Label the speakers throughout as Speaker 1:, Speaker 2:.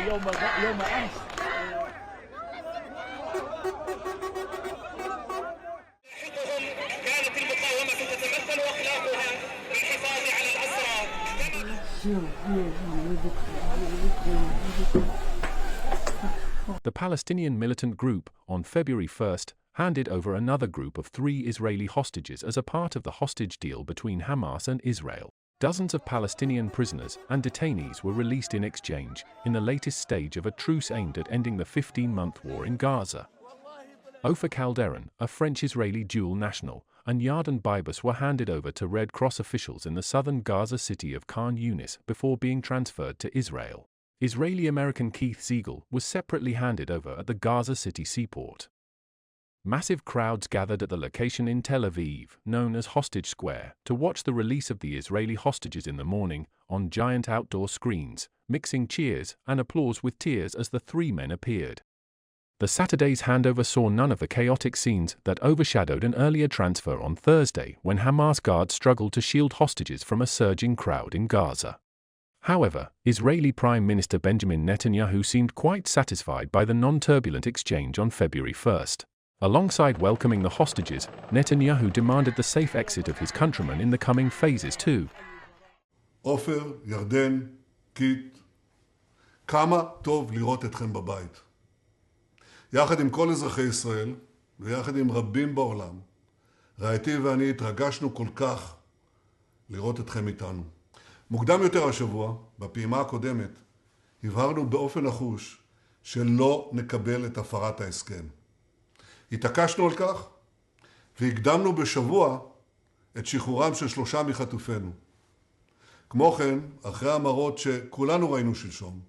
Speaker 1: يوم أمس.
Speaker 2: كانت المقاومة تتمثل أخلاقها بالحفاظ على الأسرى.
Speaker 3: The Palestinian militant group, on February 1st, handed over another group of 3 Israeli hostages as a part of the hostage deal between Hamas and Israel. Dozens of Palestinian prisoners and detainees were released in exchange, in the latest stage of a truce aimed at ending the 15-month war in Gaza. Ofer Calderon, a French-Israeli dual national, and Yarden Bibas were handed over to Red Cross officials in the southern Gaza city of Khan Yunis before being transferred to Israel. Israeli-American Keith Siegel was separately handed over at the Gaza City seaport. Massive crowds gathered at the location in Tel Aviv, known as Hostage Square, to watch the release of the Israeli hostages in the morning, on giant outdoor screens, mixing cheers and applause with tears as the 3 men appeared. The Saturday's handover saw none of the chaotic scenes that overshadowed an earlier transfer on Thursday when Hamas guards struggled to shield hostages from a surging crowd in Gaza. However, Israeli Prime Minister Benjamin Netanyahu seemed quite satisfied by the non-turbulent exchange on February 1st. Alongside welcoming the hostages, Netanyahu demanded the safe exit of his countrymen in the coming phases too.
Speaker 4: עופר, ירדן, קיט, כמה טוב לראות אתכם בבית. יחד עם כל אזרחי ישראל, ויחד עם רבים בעולם, רעייתי ואני התרגשנו כל כך לראות אתכם איתנו. מוקדם יותר השבוע, בפעימה הקודמת, הבהרנו באופן נחוש שלא נקבל את הפרת ההסכם. התעקשנו על כך, והקדמנו בשבוע את שחרורם של 3 מחטופינו. כמו כן, אחרי המראות שכולנו ראינו שלשום,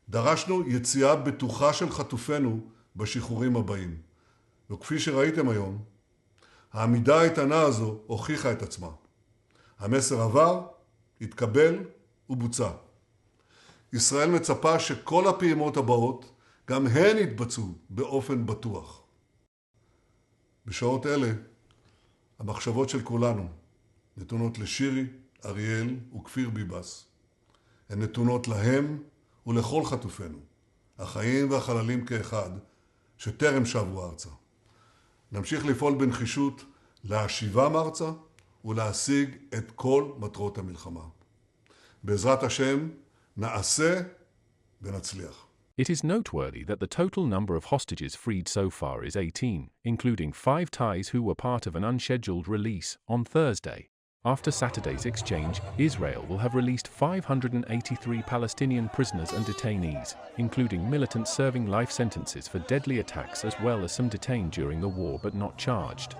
Speaker 4: דרשנו יציאה בטוחה של חטופינו בשחרורים הבאים. וכפי שראיתם היום, העמידה האיתנה הזו הוכיחה את עצמה. המסר עבר, התקבל ובוצע. ישראל מצפה שכל הפעימות הבאות גם הן יתבצעו באופן בטוח. בשעות אלה, המחשבות של כולנו נתונות לשירי, אריאל וכפיר ביבס. הן נתונות להם ולכל חטופינו, החיים והחללים כאחד, שטרם שבו ארצה. נמשיך לפעול בנחישות להשיבם ארצה ולהשיג את כל מטרות המלחמה. בעזרת השם, נעשה ונצליח.
Speaker 3: It is noteworthy that the total number of hostages freed so far is 18, including 5 Thais who were part of an unscheduled release on Thursday. After Saturday's exchange, Israel will have released 583 Palestinian prisoners and detainees, including militants serving life sentences for deadly attacks as well as some detained during the war but not charged.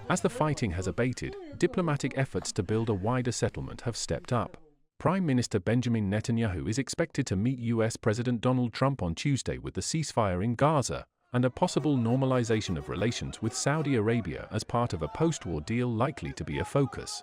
Speaker 3: As the fighting has abated, diplomatic efforts to build a wider settlement have stepped up. Prime Minister Benjamin Netanyahu is expected to meet US President Donald Trump on Tuesday with the ceasefire in Gaza and a possible normalization of relations with Saudi Arabia as part of a post-war deal likely to be a focus.